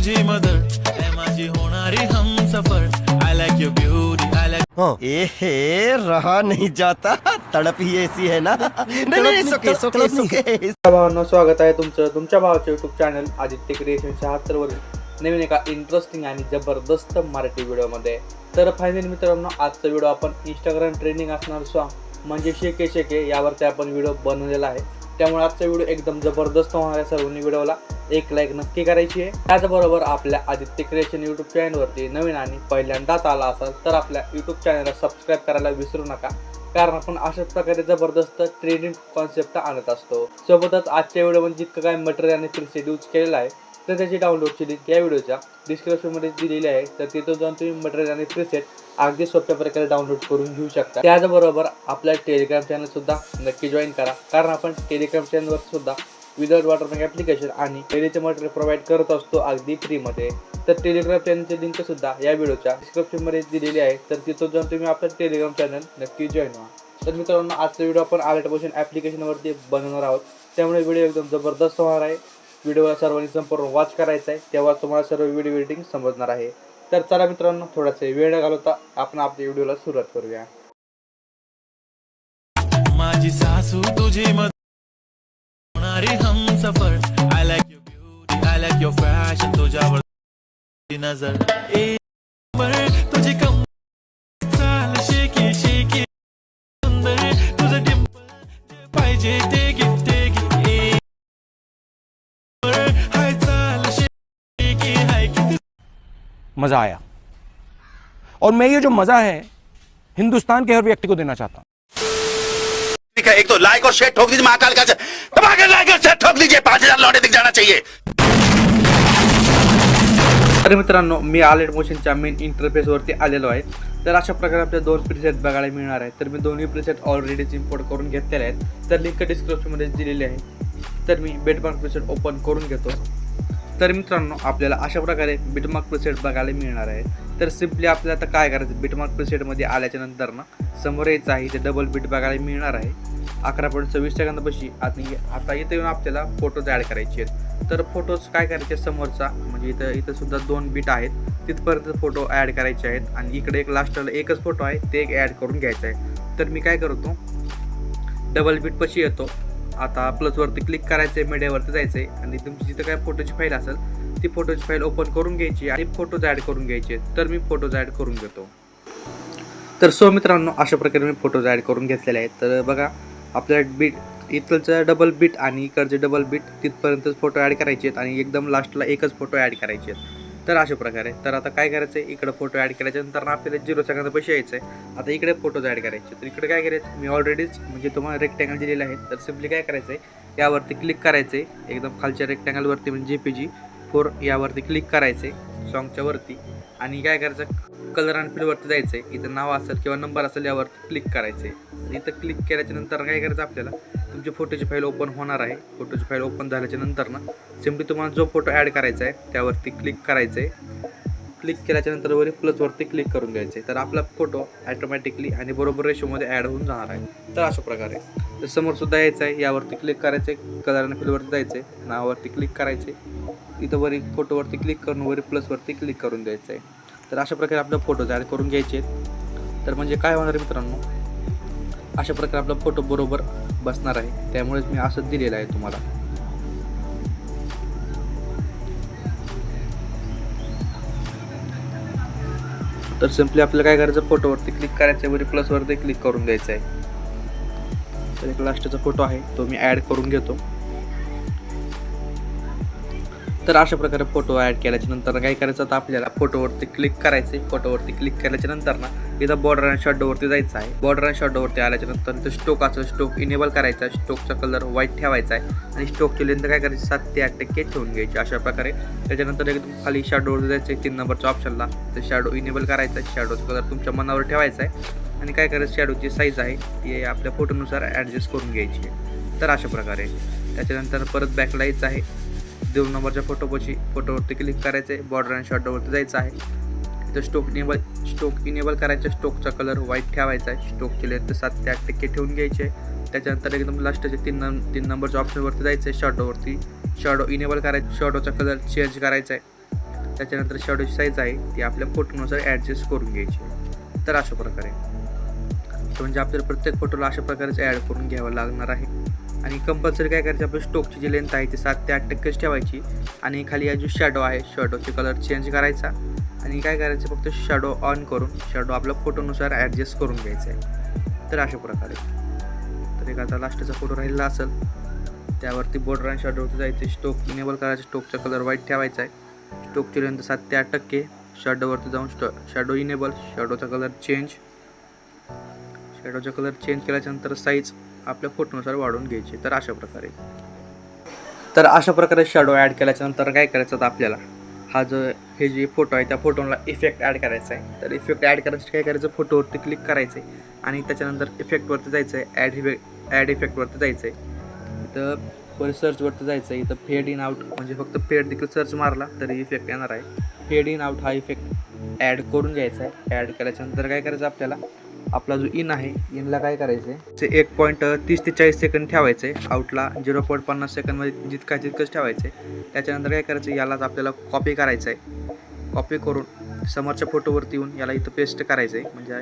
तुझी मदर ए माझी होणारी Humsafar I like your beauty I like a रहा नहीं जाता, तड़प ही ऐसी है ना. नहीं सोके भावांनो, स्वागत आहे तुमच्या भावाच्या यूट्यूब चॅनल आदित्य क्रिएशन 76 वरील नवीन एका इंटरेस्टिंग आणि जबरदस्त मराठी व्हिडिओमध्ये. तर फायनली मित्रांनो, आजचा व्हिडिओ आपण इंस्टाग्राम ट्रेंडिंग असणार सॉन्ग म्हणजे शेके शेके यावरती आपण व्हिडिओ बनवलेला आहे. त्यामुळे आजचा व्हिडिओ एकदम जबरदस्त होणार आहे. सर्वांनी व्हिडिओला एक लाईक नक्की करायची आहे. त्याचबरोबर आपल्या आदित्य क्रिएशन यूट्यूब चॅनलवरती नवीन आणि पहिल्यांदाच आला असाल तर आपल्या यूट्यूब चॅनलला सबस्क्राईब करायला विसरू नका, कारण आपण अशाच प्रकारे जबरदस्त ट्रेंडिंग कॉन्सेप्ट आणत असतो. सोबतच आजच्या व्हिडिओमध्ये जितकं काय मटेरियल आणि प्रीसेट यूज केलेलं आहे तर त्याची डाउनलोडची लिंक या व्हिडिओच्या डिस्क्रिप्शनमध्ये दिलेली आहे. तर तिथं जाऊन तुम्ही मटेरियल आणि प्रीसेट अगदी सोप्या प्रकारे डाउनलोड करून घेऊ शकता. त्याचबरोबर आपल्या टेलिग्राम चॅनलसुद्धा नक्की जॉईन करा, कारण आपण टेलिग्राम चॅनलवर सुद्धा विदाउट वॉटरमार्क ॲप्लिकेशन आणि पहिलेचे मटेरियल प्रोव्हाइड करत असतो अगदी फ्रीमध्ये. तर टेलिग्राम चॅनलची लिंकसुद्धा या व्हिडिओच्या डिस्क्रिप्शनमध्ये दिलेली आहे. तर तिथं जाऊन तुम्ही आपलं टेलिग्राम चॅनल नक्की जॉईन व्हा. तर मित्रांनो, आजचा व्हिडिओ आपण अलर्ट मोशन ॲप्लिकेशनवरती बनवणार आहोत. त्यामुळे व्हिडिओ एकदम जबरदस्त होणार आहे. व्हिडिओला सर्वांनी संपूर्ण वॉच करायचा आहे, तेव्हा तुम्हाला सर्व व्हिडिओ एडिटिंग समजणार आहे. तर चला मित्रांनो, थोडासा वेळ न घालवता आपण आपल्या व्हिडिओला सुरुवात करूया. माझी सासू तुझी मदर होणारी Humsafar I like your beauty I like your fashion तुझ्यावर नजर ए तुझी कम चाल शेकी शेकी सुंदर तुझं डिंपल पाहिजे ते गिफ्ट ए हाय चाल शेकी हाय किती मज़ा आया और मैं ये जो मज़ा है हिंदुस्तान के हर व्यक्ति को देना चाहता हूँ. ठीक है, एक तो लाइक और शेयर ठोक दीजिए, महाकाल का धमाके लाइक और शेयर ठोक दीजिए, 5000 लौटे दिख जाना चाहिए. तर मित्रांनो, मी अलर्ट मोशनच्या मेन इंटरफेसवरती आलेलो आहे. तर अशा प्रकारे आपल्या दोन प्रीसेट बघायला मिळणार आहेत. तर मी दोन्ही प्रीसेट ऑलरेडीच इम्पोर्ट करून घेतलेले आहेत. तर लिंक डिस्क्रिप्शनमध्ये दिलेली आहे. तर मी बिटमार्क प्रीसेट ओपन करून घेतो. तर मित्रांनो, आपल्याला अशा प्रकारे बिटमार्क प्रीसेट बघायला मिळणार आहे. तर सिम्पली आपल्याला आता काय करायचं, बिटमार्क प्रीसेटमध्ये आल्याच्या नंतर ना समोर यायचं आहे, ते डबल बीट बघायला मिळणार आहे 11.26 सेकंदापाशी. आता इथं येऊन आपल्याला फोटोज ॲड करायचे आहेत. तर फोटोज काय करायचे, समोरचा म्हणजे इथं सुद्धा 2 बीट आहेत, तिथपर्यंत फोटो ॲड करायचे आहेत. आणि इकडे एक लास्टला एकच फोटो आहे, ते एक ॲड करून घ्यायचं आहे. तर मी काय करतो, डबल बीटपाशी येतो. आता प्लसवरती क्लिक करायचं आहे, मीडियावरती जायचं आहे आणि तुमची जिथं काय फोटोची फाईल असेल ती फोटोची फाईल ओपन करून घ्यायची आणि फोटोज ॲड करून घ्यायचे. तर मी फोटोज ॲड करून घेतो. तर मित्रांनो, अशा प्रकारे मी फोटोज ॲड करून घेतलेले आहेत. तर बघा, आपल्याला बीट इथलचं डबल बीट आणि इकडचे डबल बीट तिथपर्यंतच फोटो ॲड करायचे आहेत आणि एकदम लास्टला एकच फोटो ॲड करायचे आहेत. तर अशा प्रकारे. तर आता काय करायचं आहे, इकडे फोटो ॲड केल्याच्यानंतर आपल्याला 0 सेकंदापाशी यायचं आहे. आता इकडे फोटोज ॲड करायचे. तर इकडे काय करायचं, मी ऑलरेडीच म्हणजे तुम्हाला रेक्टँगल दिलेलं आहे. तर सिम्पली काय करायचं आहे, यावरती क्लिक करायचं आहे, एकदम खालच्या रेक्टँगलवरती म्हणजे JPG 4 यावरती क्लिक करायचं आहे सॉन्गच्या वरती. आणि काय करायचं, कलर आणि फिलवरती जायचं आहे, इथं नाव असेल किंवा नंबर असेल यावरती क्लिक करायचं आहे. इथं क्लिक केल्याच्यानंतर काय करायचं, आपल्याला तुमची फोटोची फाईल ओपन होणार आहे. फोटोची फाईल ओपन झाल्याच्या नंतर ना सिम्पली तुम्हाला जो फोटो ॲड करायचा आहे त्यावरती क्लिक करायचं आहे. क्लिक केल्याच्यानंतर वरी प्लसवरती क्लिक करून घ्यायचं आहे. तर आपला फोटो ॲटोमॅटिकली आणि बरोबर रेशोमध्ये ॲड होऊन जाणार आहे. तर अशा प्रकारे. तर समोरसुद्धा यायचं आहे, यावरती क्लिक करायचं आहे, कलर आणि फिलवरती जायचं आहे, नावावरती क्लिक करायचे, इथं वरी फोटोवरती क्लिक करून वरी प्लसवरती क्लिक करून द्यायचं आहे. तर अशा प्रकारे आपले फोटोज ॲड करून घ्यायचे आहेत. तर म्हणजे काय होणार आहे मित्रांनो, अशा प्रकारे आपला फोटो बरोबर बसणार आहे. त्यामुळेच मी असंच दिलेलं आहे तुम्हाला. तर सिम्पली आपल्याला काय करायचं, फोटोवरती क्लिक करायचं, वरी प्लसवरती क्लिक करून द्यायचं आहे. तर एक लास्टचा फोटो आहे, तो मी ॲड करून घेतो. तर अशा प्रकारे फोटो ॲड केल्याच्या नंतर काय करायचं, आता आपल्याला फोटोवरती क्लिक करायचे. फोटोवरती क्लिक केल्याच्या नंतर ना इथं बॉर्डर आणि शॅडोवरती जायचं आहे. बॉर्डर आणि शॅडोवरती आल्याच्या नंतर इथं स्टोक असेल, स्टोक इनेबल करायचा, स्टोकचा कलर व्हाईट ठेवायचा आहे आणि स्टोक केल्यानंतर काय करायचं, 7 ते 8% ठेवून घ्यायचे अशा प्रकारे. त्याच्यानंतर एकदम खाली शॅडोवरती जायचं आहे, 3 नंबरच्या ऑप्शनला, तर शॅडो इनेबल करायचा आहे. शॅडोचा कलर तुमच्या मनावर ठेवायचा आहे आणि काय करायचं, शॅडोची साईज आहे ती आपल्या फोटोनुसार ॲडजस्ट करून घ्यायची आहे. तर अशा प्रकारे. त्याच्यानंतर परत बॅकला यायचं आहे, 2 नंबरच्या फोटोवरती क्लिक करायचं आहे, बॉर्डर आणि शॅडोवरती जायचं आहे. इथं स्टोक इनेबल करायचं, स्टोकचा कलर व्हाईट ठेवायचा आहे, स्टोकची लेंथ 7 ते 8% ठेवून घ्यायची आहे. त्याच्यानंतर एकदम लास्टचे 3 नंबरच्या ऑप्शनवरती जायचं आहे, शॅडो इनेबल करायचं, शॅडोचा कलर चेंज करायचा आहे. त्याच्यानंतर शॅडोची साईज आहे ती आपल्या फोटोनुसार ॲडजस्ट करून घ्यायची. तर अशा प्रकारे म्हणजे आपल्याला प्रत्येक फोटोला अशा प्रकारेच ॲड करून घ्यावं लागणार आहे. आणि कंपल्सरी काय करायचं, आपल्या स्टोकची जी लेंथ आहे ती 7 ते 8% ठेवायची. आणि खाली जो शॅडो आहे शॅडोचे कलर चेंज करायचा. आणि काय करायचं, फक्त शॅडो ऑन करून शॅडो आपल्या फोटोनुसार ॲडजस्ट करून घ्यायचा आहे. तर अशा प्रकारे तर एक आता लास्टचा फोटो राहिलेला असेल त्यावरती बॉर्डर आणि शॅडोवरती जायचं, स्टोक इनेबल करायचं, स्टोकचा कलर व्हाईट ठेवायचा आहे. स्टोकची लेंथ 7 ते 8%, शॅडोवरती जाऊन शॅडो इनेबल, शॅडोचा कलर चेंज, शॅडोचा कलर चेंज केल्याच्यानंतर साईज आपल्या फोटोनुसार वाढवून घ्यायची. तर अशा प्रकारे शॅडो ॲड केल्याच्यानंतर काय करायचं, तर आपल्याला हा जो हे जे फोटो आहे त्या फोटोला इफेक्ट ॲड करायचा आहे. तर इफेक्ट ॲड करायचं काय करायचं, फोटोवरती क्लिक करायचं आहे आणि त्याच्यानंतर इफेक्टवरती जायचं आहे, ॲड इफेक्टवरती जायचं आहे. इथं परत सर्चवरती जायचं आहे, इथं फेड इन आउट म्हणजे फक्त फेड देखील सर्च मारला तरी इफेक्ट येणार आहे. फेड इन आउट हा इफेक्ट ॲड करून घ्यायचा आहे. ॲड केल्याच्यानंतर काय करायचं, आपल्याला आपला जो इन आहे इनला काय करायचं आहे, 1.30 ते 40 सेकंद ठेवायचं आहे. आउटला 0.50 सेकंदमध्ये तितकंच ठेवायचं आहे. त्याच्यानंतर काय करायचं, यालाच आपल्याला कॉपी करायचं आहे. कॉपी करून समोरच्या फोटोवरती येऊन याला इथं पेस्ट करायचं आहे. म्हणजे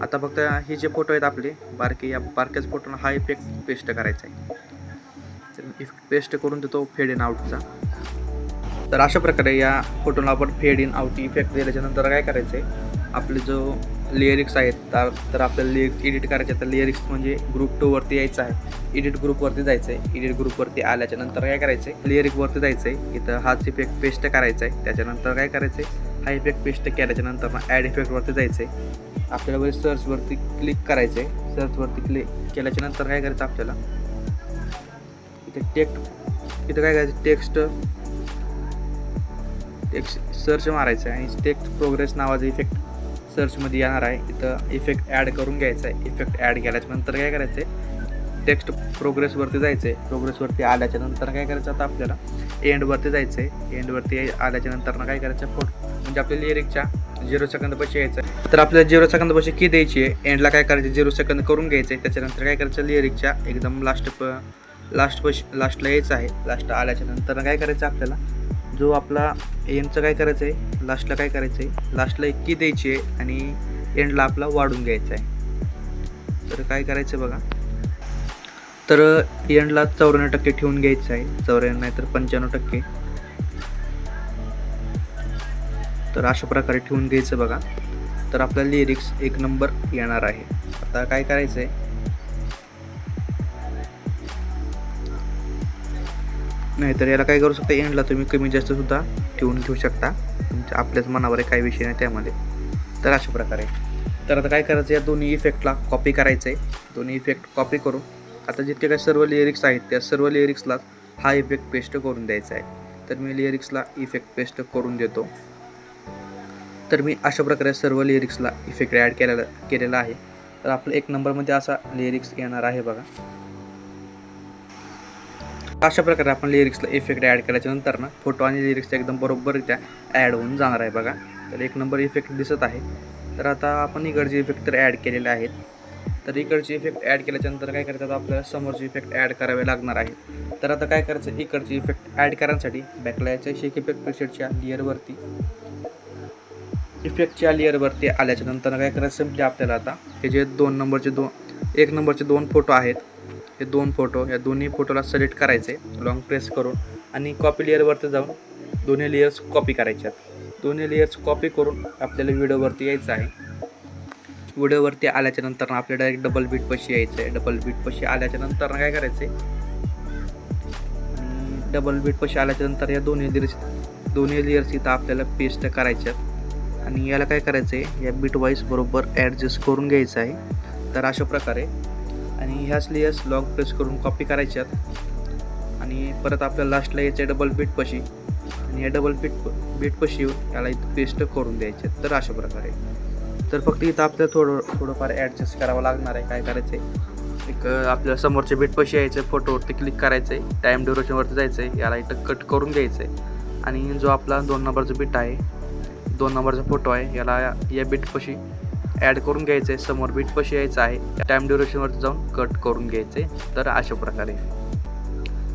आता फक्त हे जे फोटो आहेत आपले बारके, या बारक्याच फोटोला हा इफेक्ट पेस्ट करायचा आहे. इफेक्ट पेस्ट करून देतो फेड इन आउटचा. तर अशा प्रकारे या फोटोला आपण फेड इन आउट इफेक्ट दिल्याच्यानंतर काय करायचं आहे, आपले जो लिरिक्स आहेत तर आपल्याला लिरिक्स एडिट करायचे. तर लिरिक्स म्हणजे ग्रुप 2 वरती यायचं आहे, एडिट ग्रुपवरती जायचं आहे. एडिट ग्रुपवरती आल्याच्यानंतर काय करायचं आहे, लिरिकवरती जायचं आहे, इथं हाच इफेक्ट पेस्ट करायचा आहे. त्याच्यानंतर काय करायचं आहे, हा इफेक्ट पेस्ट केल्याच्यानंतर ॲड इफेक्टवरती जायचं आहे. आपल्याला वरी सर्चवरती क्लिक करायचं आहे. सर्चवरती क्लिक केल्याच्यानंतर काय करायचं, आपल्याला इथं काय करायचं, टेक्स्ट सर्च मारायचं आहे आणि टेक्स्ट प्रोग्रेस नावाचा इफेक्ट सर्चमध्ये येणार आहे. इथं इफेक्ट ॲड करून घ्यायचा आहे. इफेक्ट ॲड केल्याच्यानंतर काय करायचं आहे, टेक्स्ट प्रोग्रेसवरती जायचं आहे. प्रोग्रेसवरती आल्याच्यानंतर काय करायचं, आता आपल्याला एंडवरती जायचं आहे. एंडवरती आल्याच्यानंतर काय करायचं, म्हणजे आपल्या लिरिकच्या 0 सेकंदपाशी यायचं आहे. तर आपल्याला 0 सेकंदपाशी की द्यायची आहे, एंडला काय करायचं 0 सेकंद करून घ्यायचं आहे. त्याच्यानंतर काय करायचं, लिरिकच्या एकदम लास्टला यायचं आहे. लास्ट आल्याच्यानंतर काय करायचं, आपल्याला जो आपला एंडचं काय करायचं आहे, लास्टला काय करायचं आहे, लास्टला एक की द्यायची आहे आणि एंडला आपला वाढून घ्यायचा आहे. तर काय करायचं बघा, तर एंडला 94% ठेवून घ्यायचं आहे, 94 नाही तर 95%. तर अशा प्रकारे ठेवून घ्यायचं बघा. तर आपला लिरिक्स 1 नंबर येणार आहे. आता काय करायचं आहे, नाहीतर याला काय करू शकता, एंडला तुम्ही कमी जास्त सुद्धा ठेवून घेऊ शकता, तुमच्या आपल्याच मनावर आहे, काही विषय नाही त्यामध्ये. तर अशा प्रकारे तर आता काय करायचं, या दोन्ही इफेक्टला कॉपी करायचं आहे. दोन्ही इफेक्ट कॉपी करून आता जितके काही सर्व लिरिक्स आहेत त्या सर्व लिरिक्सला हा इफेक्ट पेस्ट करून द्यायचा आहे. तर मी लिरिक्सला इफेक्ट पेस्ट करून देतो. तर मी अशा प्रकारे सर्व लिरिक्सला इफेक्ट ॲड केलेला आहे. तर आपलं 1 नंबरमध्ये असा लिरिक्स येणार आहे बघा. अशा प्रकारे आपण लिरिक्सला इफेक्ट ॲड केल्याच्यानंतर ना फोटो आणि लिरिक्स एकदम बरोबररित्या ॲड होऊन जाणार आहे बघा. तर 1 नंबर इफेक्ट दिसत आहे. तर आता आपण इकडचे इफेक्ट तर ॲड केलेले आहेत. तर इकडचे इफेक्ट ॲड केल्याच्यानंतर काय करायचं, आपल्याला समोरचे इफेक्ट ॲड करावे लागणार आहे. तर आता काय करायचं, इकडचे इफेक्ट ॲड करण्यासाठी बॅकला यायचं, शेक इफेक्ट प्रिसेटच्या लेअरवरती, इफेक्टच्या लेअरवरती आल्याच्यानंतर काय करायचं, सिम्पली आपल्याला आता हे जे 1 नंबरचे 2 फोटो आहेत, हे 2 फोटो, या दोन्ही फोटोला सिलेक्ट करायचे लॉंग प्रेस करून आणि कॉपी लेअरवरती जाऊन दोन्ही लेयर्स कॉपी करायचे आहेत. दोन्ही लेयर्स कॉपी करून आपल्याला व्हिडिओवरती यायचं आहे. व्हिडिओवरती आल्याच्यानंतर आपल्याला डायरेक्ट डबल बीटपाशी यायचं आहे. डबल बीटपाशी आल्याच्यानंतर काय करायचं आहे, डबल बीटपाशी आल्याच्यानंतर या दोन्ही लेयर्स इथं आपल्याला पेस्ट करायच्या आणि याला काय करायचं आहे, या बीट वाईज बरोबर ॲडजस्ट करून घ्यायचं आहे. तर अशा प्रकारे आणि ह्याच लेयर्स लॉंग प्रेस करून कॉपी करायच्यात आणि परत आपल्याला लास्टला यायचं आहे डबल बीटपाशी आणि या डबल बीटपाशी येऊन याला इथं पेस्ट करून द्यायचे. तर अशा प्रकारे तर फक्त इथं आपल्याला थोडंफार ॲडजस्ट करावं लागणार आहे. काय करायचं आहे, एक आपल्याला समोरच्या बीटपाशी यायचं आहे, फोटोवरती क्लिक करायचं आहे, टाईम ड्युरेशनवरती जायचं आहे, याला इथं कट करून घ्यायचं आहे आणि जो आपला 2 नंबरचा बीट आहे, 2 नंबरचा फोटो आहे, याला या बीटपाशी ॲड करून घ्यायचं आहे, समोर बीटपाशी यायचं आहे, टाईम ड्युरेशनवरती जाऊन कट करून घ्यायचं आहे. तर अशा प्रकारे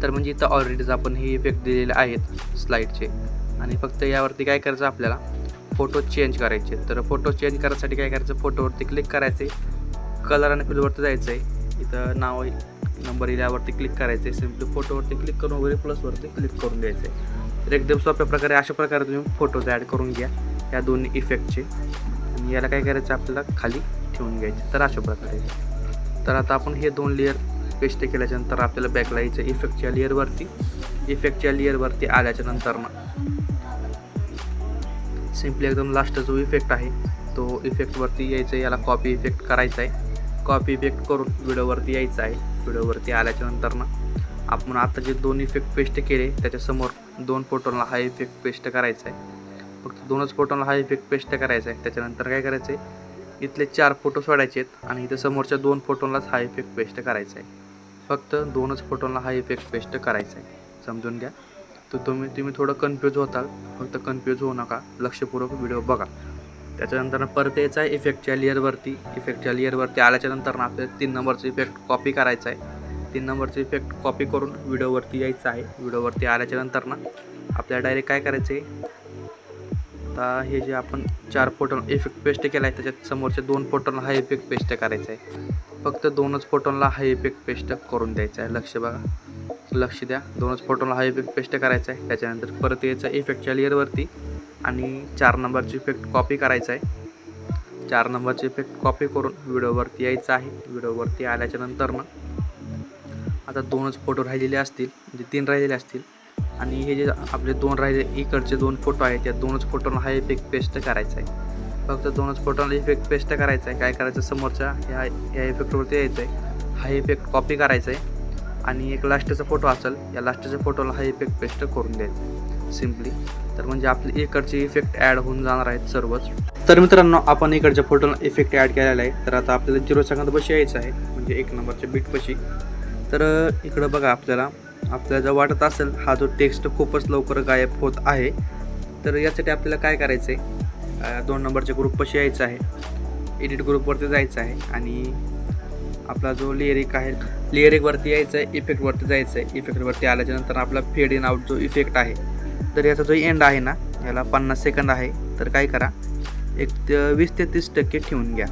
तर म्हणजे इथं ऑलरेडीच आपण हे इफेक्ट दिलेले आहेत स्लाईडचे. आणि फक्त यावरती काय करायचं आपल्याला फोटो चेंज करायचे. तर फोटो चेंज करायसाठी काय करायचं, फोटोवरती क्लिक करायचे, कलर आणि फिलवरती जायचं आहे, इथं नाव नंबर यावरती क्लिक करायचं आहे, सिम्पली फोटोवरती क्लिक करून वगैरे प्लसवरती क्लिक करून द्यायचं आहे. तर एकदम सोप्या प्रकारे अशा प्रकारे तुम्ही फोटोज ॲड करून घ्या या दोन्ही इफेक्टचे. आणि याला काय करायचं आपल्याला खाली ठेवून घ्यायचे. तर अशा प्रकारे. तर आता आपण हे 2 लेअर पेस्ट केल्याच्यानंतर आपल्याला बॅकला यायचं इफेक्टच्या लेअरवरती आल्याच्या नंतर ना सिम्पली एकदम लास्ट जो इफेक्ट आहे तो इफेक्टवरती यायचं आहे, याला कॉपी इफेक्ट करायचा आहे. कॉपी इफेक्ट करून व्हिडिओवरती यायचं आहे. व्हिडिओवरती आल्याच्या नंतर ना आपण आता जे 2 इफेक्ट पेस्ट केले त्याच्यासमोर 2 फोटोला हा इफेक्ट पेस्ट करायचा आहे. फक्त 2च फोटोला हा इफेक्ट पेस्ट करायचा आहे. त्याच्यानंतर काय करायचं आहे, इथले 4 फोटो सोडायचे आहेत आणि इथं समोरच्या 2 फोटोलाच हा इफेक्ट पेस्ट करायचा आहे. फक्त 2च फोटोला हा इफेक्ट पेस्ट करायचा आहे, समजून घ्या. तर तुम्ही थोडं कन्फ्यूज होताल, फक्त कन्फ्यूज होऊ नका, लक्षपूर्वक व्हिडिओ बघा. त्याच्यानंतर परत यायचं आहे इफेक्टच्या लेअरवरती आल्याच्यानंतर ना आपल्याला 3 नंबरचा इफेक्ट कॉपी करायचा आहे. 3 नंबरचा इफेक्ट कॉपी करून व्हिडिओवरती यायचं आहे. व्हिडिओवरती आल्याच्यानंतर ना आपल्याला डायरेक्ट काय करायचं आहे, आता हे जे आपण 4 फोटो इफेक्ट पेस्ट केला आहे त्याच्यात समोरच्या 2 फोटोला हा इफेक्ट पेस्ट करायचा आहे. फक्त 2च फोटोला हा इफेक्ट पेस्ट करून द्यायचा आहे. लक्ष द्या, 2च फोटोला हा इफेक्ट पेस्ट करायचा आहे. त्याच्यानंतर परत यायचं इफेक्टच्या लेअरवरती आणि 4 नंबरची इफेक्ट कॉपी करायचा आहे. 4 नंबरची इफेक्ट कॉपी करून व्हिडिओवरती यायचं आहे. व्हिडिओवरती आल्याच्या नंतर ना आता 2च फोटो राहिलेले असतील, म्हणजे 3 राहिलेले असतील आणि हे जे आपले 2 राहिले इकडचे 2 फोटो आहेत त्या 2च फोटोला हा इफेक्ट पेस्ट करायचा आहे. फक्त 2च फोटोला इफेक्ट पेस्ट करायचा आहे. काय करायचं, समोरच्या ह्या इफेक्टवरती यायचं आहे, हा इफेक्ट कॉपी करायचा आहे आणि एक लास्टचा फोटो असेल, या लास्टच्या फोटोला हा इफेक्ट पेस्ट करून द्यायचा आहे सिम्पली. तर म्हणजे आपले इकडचे इफेक्ट ॲड होऊन जाणार आहेत सर्वच. तर मित्रांनो, आपण इकडच्या फोटोला इफेक्ट ॲड केलेला आहे. तर आता आपल्याला 0 सेकंदापाशी यायचं आहे, म्हणजे 1 नंबरच्या बीटपाशी. तर इकडं बघा, आपल्याला जर वाटत असेल हा जो टेक्स्ट खूपच लवकर गायब होत आहे, तर यासाठी आपल्याला काय करायचं आहे, 2 नंबरच्या ग्रुपपाशी यायचं आहे, एडिट ग्रुपवरती जायचं आहे आणि आपला जो लेअरिकवरती यायचं आहे, इफेक्टवरती जायचं आहे. इफेक्टवरती आल्याच्यानंतर आपला फेड इन आउट जो इफेक्ट आहे, तर याचा जो एंड आहे ना, याला 50 सेकंद आहे. तर काय करा, एक 20 ते 30% ठेवून घ्या.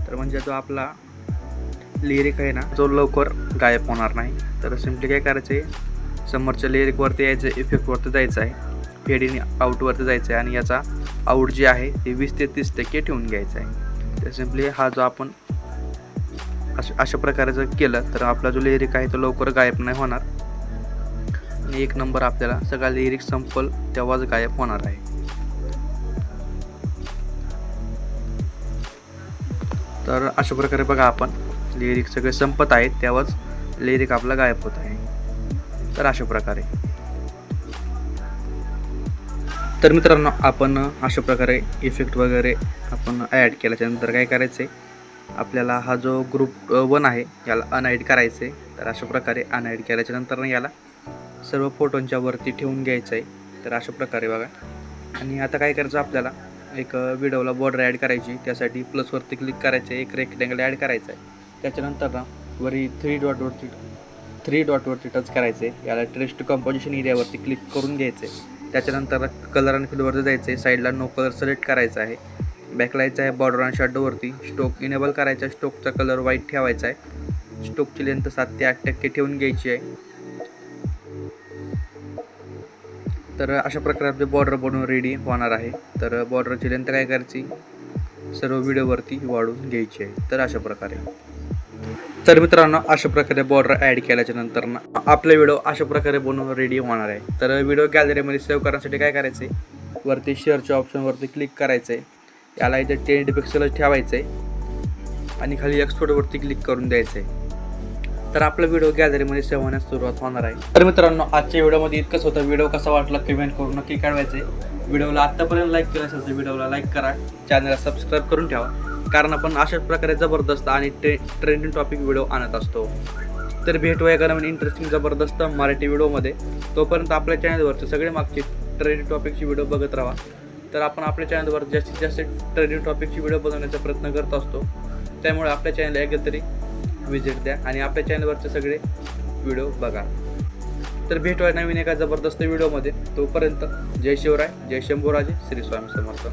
तर म्हणजे जो आपला लिरिक आहे ना, जो लवकर गायब होणार नाही. तर सिम्पली काय करायचं आहे, समोरच्या लिरिकवरती यायचं आहे, इफेक्टवरती जायचं आहे, फेड इन आउटवरती जायचं आहे आणि याचा आउट जे आहे ते 20 ते 30% ठेवून घ्यायचं आहे. तर सिम्पली हा जो आपण अशा प्रकारे जर केलं तर आपला जो लिरिक आहे तो लवकर गायब नाही होणार आणि 1 नंबर आपल्याला सगळा लिरिक संपल तेव्हाच गायब होणार आहे. तर अशा प्रकारे बघा, आपण लिरिक सगळे संपत आहेत तेव्हाच लिरिक आपला गायब होत आहे. तर अशा प्रकारे. तर मित्रांनो, आपण अशा प्रकारे इफेक्ट वगैरे आपण ॲड केल्याच्यानंतर काय करायचं आहे, आपल्याला हा जो ग्रुप 1 आहे याला अनहाईड करायचं आहे. तर अशा प्रकारे अनहाईड केल्याच्यानंतर याला सर्व फोटोंच्या वरती ठेवून घ्यायचं आहे. तर अशा प्रकारे बघा. आणि आता काय करायचं, आपल्याला एक व्हिडिओला बॉर्डर ॲड करायची. त्यासाठी प्लसवरती क्लिक करायचं आहे, एक रेक्टँगल ॲड करायचं आहे. त्याच्यानंतर ना वरी 3 डॉटवरती टच करायचं आहे. याला ट्रेस टू कंपोजिशन एरियावरती क्लिक करून घ्यायचं आहे. त्याच्यानंतर कलर आणि फिलवरती जायचं आहे, साईडला नो कलर सिलेक्ट करायचा आहे, बॅकलायचं आहे, बॉर्डर आणि शॅडोवरती स्टोक इनेबल करायचा आहे, स्टोकचा कलर व्हाईट ठेवायचा आहे, स्टोकची लेंथ 7 ते 8% ठेवून घ्यायची आहे. तर अशा प्रकारे आपले बॉर्डर बनवून रेडी होणार आहे. तर बॉर्डरची लेंथ काय करायची, सर्व व्हिडिओवरती वाढवून घ्यायची आहे. तर अशा प्रकारे. तर मित्रांनो, अशा प्रकारे बॉर्डर ॲड केल्याच्या नंतर ना आपला व्हिडिओ अशा प्रकारे बनवून रेडी होणार आहे. तर व्हिडिओ गॅलरीमध्ये सेव्ह करण्यासाठी काय करायचं आहे, वरती शेअरच्या ऑप्शनवरती क्लिक करायचं आहे, याला इथे 1080 पिक्सेलच ठेवायचं आहे आणि खाली एक्सपोर्टवरती क्लिक करून द्यायचं आहे. तर आपला व्हिडिओ गॅलरीमध्ये सेव्ह होण्यास सुरुवात होणार आहे. तर मित्रांनो, आजच्या व्हिडिओमध्ये इतकंच होतं. व्हिडिओ कसा वाटला कमेंट करून नक्की कळवायचं आहे. व्हिडिओला आत्तापर्यंत लाईक केलं असेल तर व्हिडिओला लाईक करा, चॅनलला सबस्क्राईब करून ठेवा, कारण आपण अशाच प्रकारे जबरदस्त आणि ट्रेंडिंग टॉपिक व्हिडिओ आणत असतो. तर भेटूया एका नवीन इंटरेस्टिंग जबरदस्त मराठी व्हिडिओमध्ये. तोपर्यंत आपल्या चॅनलवरचे सगळे मागचे ट्रेंडिंग टॉपिकची व्हिडिओ बघत राहा. तर आपण आपल्या चॅनलवर जास्तीत जास्त ट्रेंडिंग टॉपिकची व्हिडिओ बनवण्याचा प्रयत्न करत असतो. त्यामुळे आपल्या चॅनलला एकदा तरी विजिट द्या आणि आपल्या चॅनलवरचे सगळे व्हिडिओ बघा. तर भेटूया नवीन एका जबरदस्त व्हिडिओमध्ये. तोपर्यंत जय शिवराय, जय शंभूराजे, श्री स्वामी समर्थ.